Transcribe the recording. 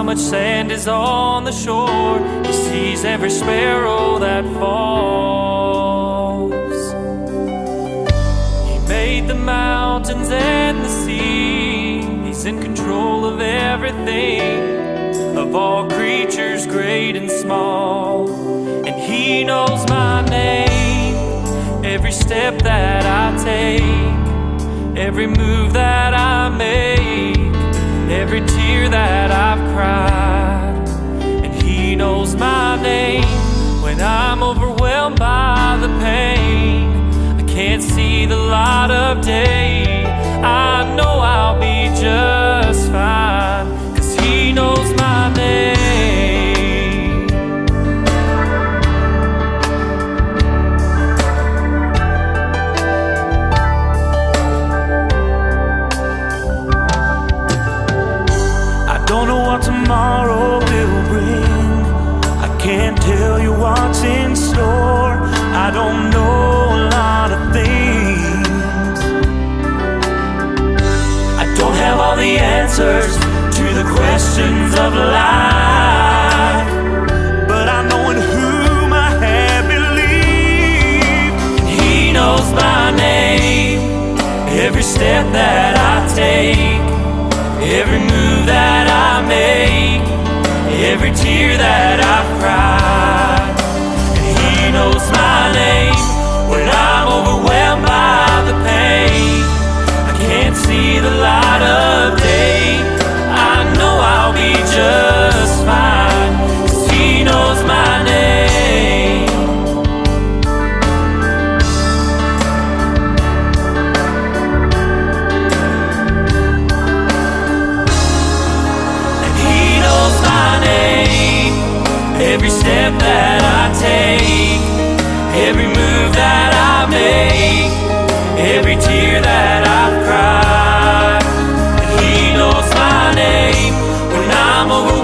much sand is on the shore. He sees every sparrow that falls. He made the mountains and the sea. He's in control of everything, of all creatures great and small. And He knows my name, every step that I take, every move that I make, every tear that I've cried. And He knows my name when I'm overwhelmed by the pain. I can't see the light of day. I know I'll be just fine, 'cause He knows my name. Don't know what tomorrow will bring. I can't tell you what's in store. I don't know a lot of things. I don't have all the answers to the questions of life, but I know in whom I have believed. And He knows my name, every step that I take, every move that I make, every tear that I've cried. And He knows my name when I'm overwhelmed by the pain. I can't see the light of day. I know I'll be just fine, 'cause He knows my name. Every step that I take, every move that I make, every tear that I've cried. And He knows my name when I'm over